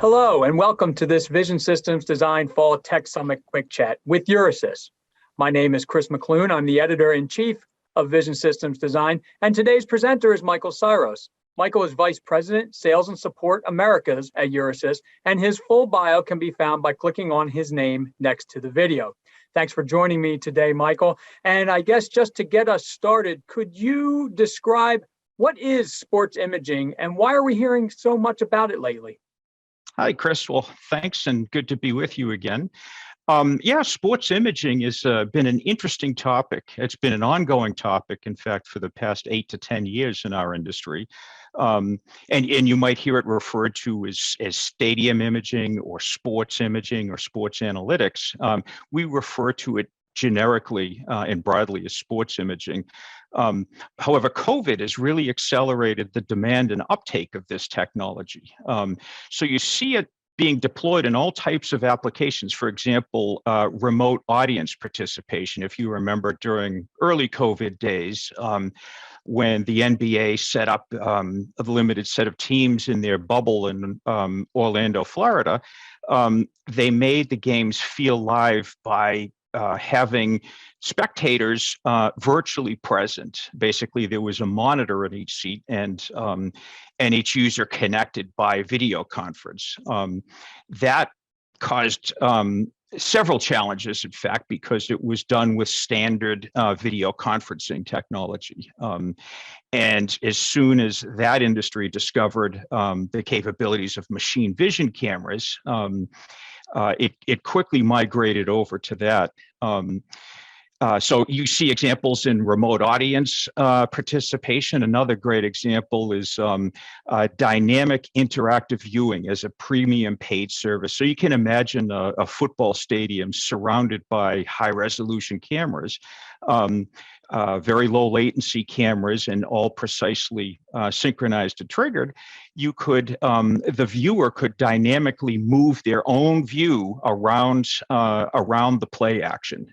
Hello, and welcome to this Vision Systems Design Fall Tech Summit Quick Chat with Euresys. My name is Chris McClune. I'm the editor-in-chief of Vision Systems Design, and today's presenter is Michael Syros. Michael is Vice President, Sales and Support Americas at Euresys, and his full bio can be found by clicking on his name next to the video. Thanks for joining me today, Michael. And I guess just to get us started, could you describe what is sports imaging and why are we hearing so much about it lately? Hi, Chris. Well, thanks and good to be with you again. Sports imaging has been an interesting topic. It's been an ongoing topic, in fact, for the past 8 to 10 years in our industry. And you might hear it referred to as stadium imaging or sports analytics. We refer to it generically and broadly as sports imaging. However, COVID has really accelerated the demand and uptake of this technology. So you see it being deployed in all types of applications. For example, remote audience participation. If you remember during early COVID days, when the NBA set up a limited set of teams in their bubble in Orlando, Florida, they made the games feel live by having spectators virtually present. Basically, there was a monitor in each seat, and each user connected by video conference. That caused several challenges, in fact, because it was done with standard video conferencing technology. And as soon as that industry discovered the capabilities of machine vision cameras, it quickly migrated over to that. So you see examples in remote audience participation. Another great example is dynamic interactive viewing as a premium paid service. So you can imagine a football stadium surrounded by high resolution cameras, very low latency cameras, and all precisely synchronized and triggered. You could, the viewer could dynamically move their own view around the play action.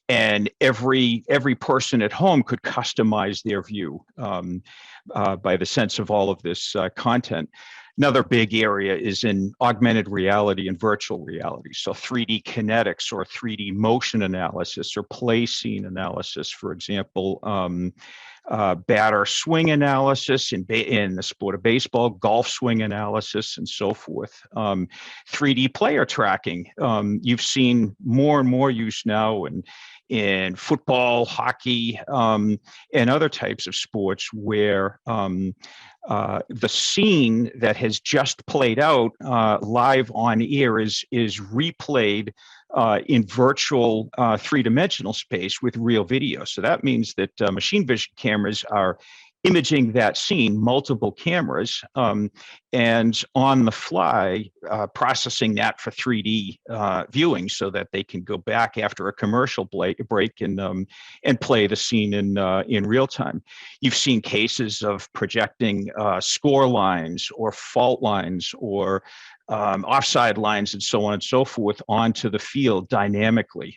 And every person at home could customize their view by the sense of all of this content. Another big area is in augmented reality and virtual reality. So 3D kinetics or 3D motion analysis or play scene analysis, for example, batter swing analysis in the sport of baseball, golf swing analysis, and so forth. 3D player tracking. You've seen more and more use now in football, hockey, and other types of sports where the scene that has just played out live on air is replayed in virtual three-dimensional space with real video. So that means that machine vision cameras are imaging that scene, multiple cameras, and on the fly processing that for 3D viewing so that they can go back after a commercial break and play the scene in real time. You've seen cases of projecting score lines or fault lines or offside lines and so on and so forth onto the field dynamically.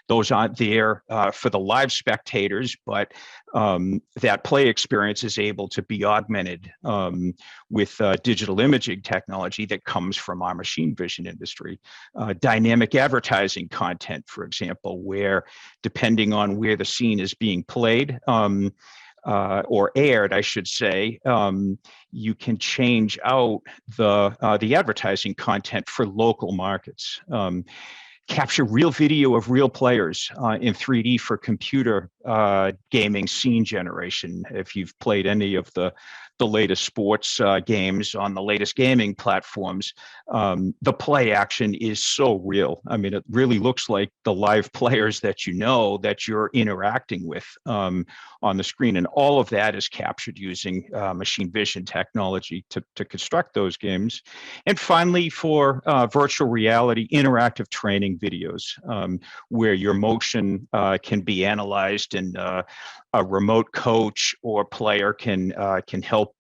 Those aren't there for the live spectators, but that play experience is able to be augmented with digital imaging technology that comes from our machine vision industry. Dynamic advertising content, for example, where depending on where the scene is being played, or aired, I should say, you can change out the advertising content for local markets. Capture real video of real players in 3D for computer gaming scene generation. If you've played any of the latest sports games on the latest gaming platforms, the play action is so real. I mean, it really looks like the live players that you know that you're interacting with on the screen. And all of that is captured using machine vision technology to construct those games. And finally, for virtual reality interactive training videos, where your motion can be analyzed and a remote coach or player can help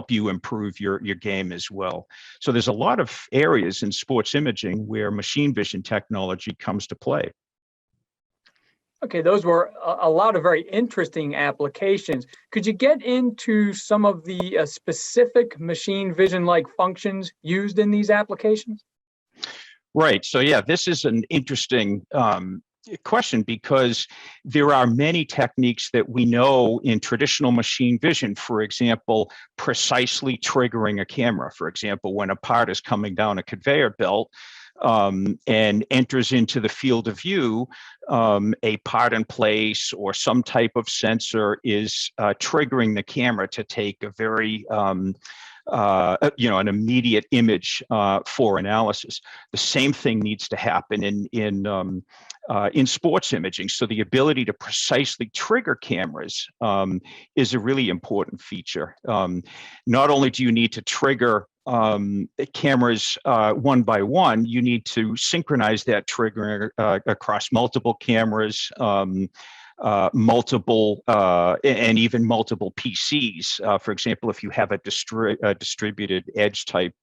you improve your game as well. So there's a lot of areas in sports imaging where machine vision technology comes to play. Okay, those were a lot of very interesting applications. Could you get into some of the specific machine vision-like functions used in these applications? Right. So yeah, this is an interesting question because there are many techniques that we know in traditional machine vision. For example, precisely triggering a camera. For example, when a part is coming down a conveyor belt, and enters into the field of view, a part in place or some type of sensor is triggering the camera to take a very an immediate image for analysis. The same thing needs to happen in sports imaging. So the ability to precisely trigger cameras is a really important feature. Not only do you need to trigger cameras one by one, you need to synchronize that triggering across multiple cameras, and even multiple PCs. For example, if you have a distributed edge type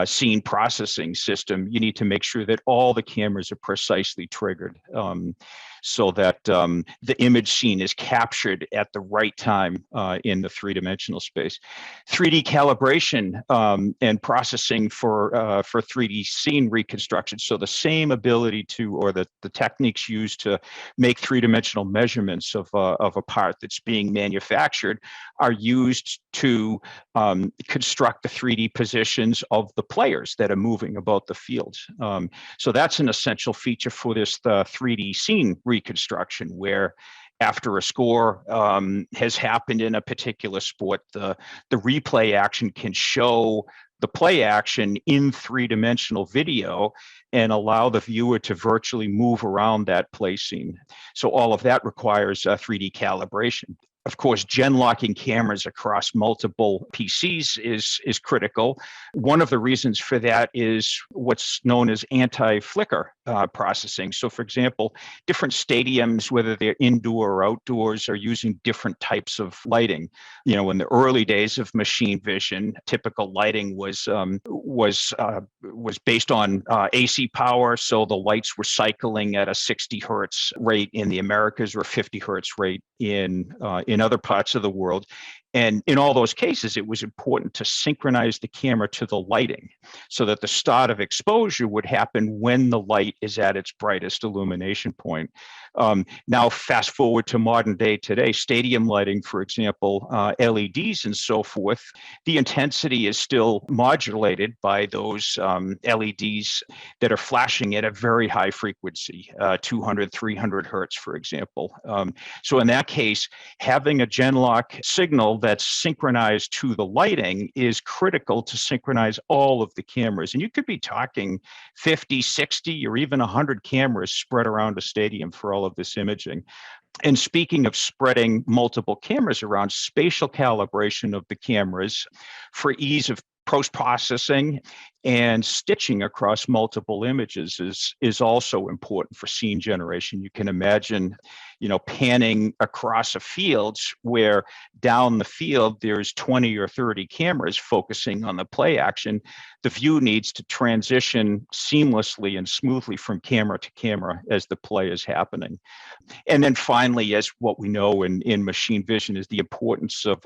scene processing system, you need to make sure that all the cameras are precisely triggered so that the image scene is captured at the right time in the three-dimensional space. 3D calibration and processing for 3D scene reconstruction. So the same ability to, or the techniques used to make three-dimensional measurements of a part that's being manufactured are used to construct the 3D positions of the players that are moving about the field. So that's an essential feature for this 3D scene reconstruction, where after a score has happened in a particular sport, the replay action can show the play action in three-dimensional video and allow the viewer to virtually move around that play scene. So all of that requires 3D calibration. Of course, gen-locking cameras across multiple PCs is critical. One of the reasons for that is what's known as anti-flicker processing. So for example, different stadiums, whether they're indoor or outdoors, are using different types of lighting. You know, in the early days of machine vision, typical lighting was based on AC power. So the lights were cycling at a 60 hertz rate in the Americas or 50 hertz rate in other parts of the world. And in all those cases, it was important to synchronize the camera to the lighting so that the start of exposure would happen when the light is at its brightest illumination point. Now, fast forward to modern day today, stadium lighting, for example, LEDs and so forth, the intensity is still modulated by those LEDs that are flashing at a very high frequency, 200, 300 hertz, for example. So in that case, having a Genlock signal that's synchronized to the lighting is critical to synchronize all of the cameras. And you could be talking 50, 60, or even 100 cameras spread around a stadium for all of this imaging. And speaking of spreading multiple cameras around, spatial calibration of the cameras for ease of post-processing and stitching across multiple images is also important for scene generation. You can imagine, panning across a field where down the field there's 20 or 30 cameras focusing on the play action. The view needs to transition seamlessly and smoothly from camera to camera as the play is happening. And then finally, as what we know in machine vision, is the importance of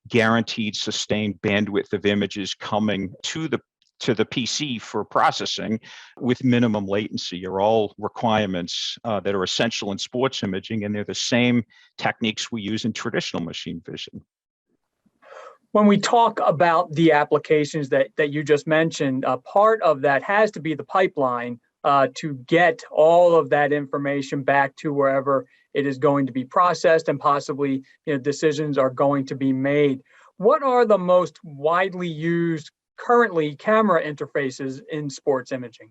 guaranteed sustained bandwidth of images coming to the PC for processing with minimum latency are all requirements that are essential in sports imaging, and they're the same techniques we use in traditional machine vision. When we talk about the applications that you just mentioned, part of that has to be the pipeline to get all of that information back to wherever it is going to be processed and possibly decisions are going to be made. What are the most widely used currently camera interfaces in sports imaging?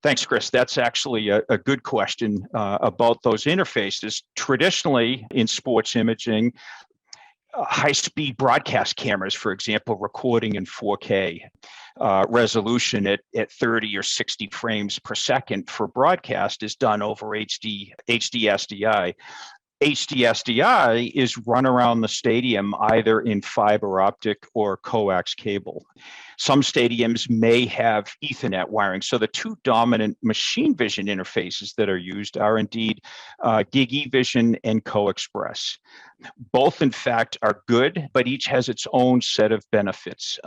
Thanks, Chris. That's actually a good question about those interfaces. Traditionally, in sports imaging, high-speed broadcast cameras, for example, recording in 4K resolution at 30 or 60 frames per second for broadcast is done over HDSDI. HDSDI is run around the stadium either in fiber optic or coax cable. Some stadiums may have Ethernet wiring. So the two dominant machine vision interfaces that are used are indeed GigE-Vision and CoaXpress. Both, in fact, are good, but each has its own set of benefits.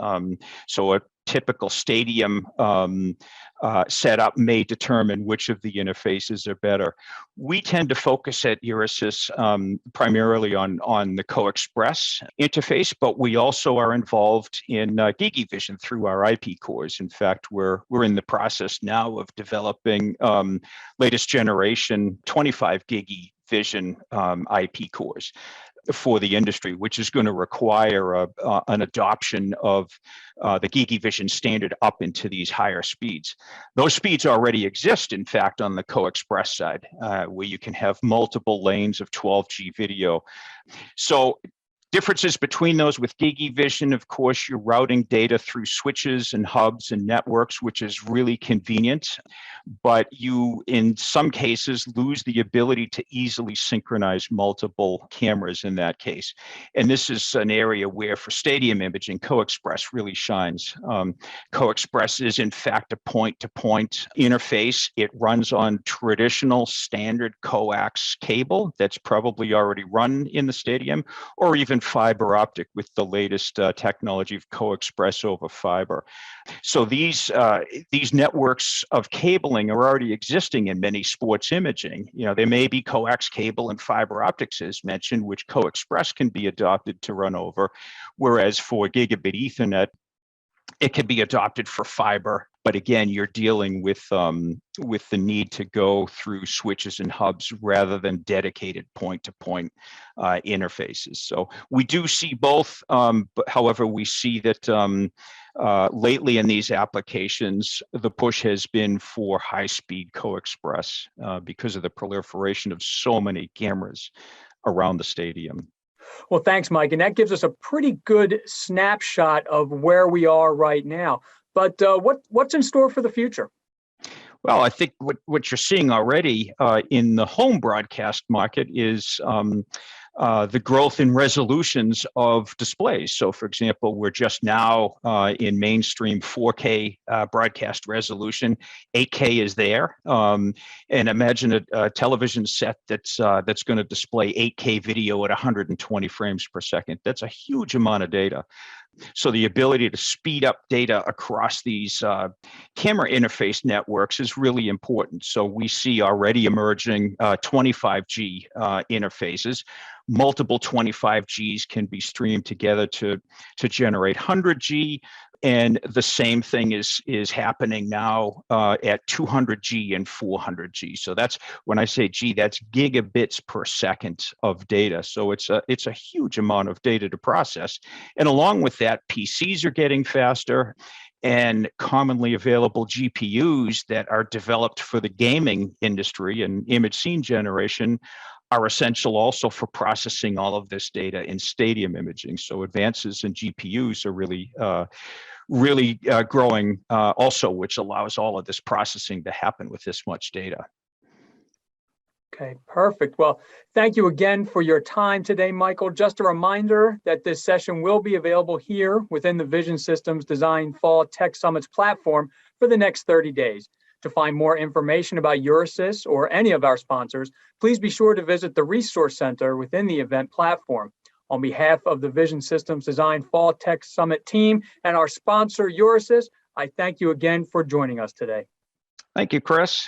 So a typical stadium setup may determine which of the interfaces are better. We tend to focus at Euresys primarily on the CoaXpress interface, but we also are involved in GigE-Vision through our IP cores. In fact, we're in the process now of developing latest generation 25 GigE-Vision IP cores for the industry, which is going to require an adoption of the GigE-Vision standard up into these higher speeds. Those speeds already exist, in fact, on the CoaXpress side, where you can have multiple lanes of 12G video. So differences between those with GigE-Vision, of course, you're routing data through switches and hubs and networks, which is really convenient, but you, in some cases, lose the ability to easily synchronize multiple cameras in that case. And this is an area where, for stadium imaging, CoaXpress really shines. CoaXpress is, in fact, a point-to-point interface. It runs on traditional standard coax cable that's probably already run in the stadium, or even fiber optic with the latest technology of CoaXpress over fiber. So these networks of cabling are already existing in many sports imaging. You know, there may be coax cable and fiber optics, as mentioned, which CoaXpress can be adopted to run over, whereas for gigabit Ethernet, it can be adopted for fiber. But again, you're dealing with the need to go through switches and hubs rather than dedicated point-to-point interfaces. So we do see both, but however, we see that lately in these applications, the push has been for high-speed CoaXpress because of the proliferation of so many cameras around the stadium. Well, thanks, Mike. And that gives us a pretty good snapshot of where we are right now. But what's in store for the future? Well, I think what you're seeing already in the home broadcast market is the growth in resolutions of displays. So, for example, we're just now in mainstream 4K broadcast resolution. 8K is there, and imagine a television set that's going to display 8K video at 120 frames per second. That's a huge amount of data. So the ability to speed up data across these camera interface networks is really important. So we see already emerging 25G interfaces. Multiple 25Gs can be streamed together to generate 100G. And the same thing is happening now at 200G and 400G. So that's, when I say G, that's gigabits per second of data. So it's a huge amount of data to process. And along with that, PCs are getting faster, and commonly available GPUs that are developed for the gaming industry and image scene generation are essential also for processing all of this data in stadium imaging. So advances in GPUs are really growing also, which allows all of this processing to happen with this much data. Okay, perfect. Well, thank you again for your time today, Michael. Just a reminder that this session will be available here within the Vision Systems Design Fall Tech Summits platform for the next 30 days. To find more information about Euresys or any of our sponsors, please be sure to visit the Resource Center within the event platform. On behalf of the Vision Systems Design Fall Tech Summit team and our sponsor, Euresys, I thank you again for joining us today. Thank you, Chris.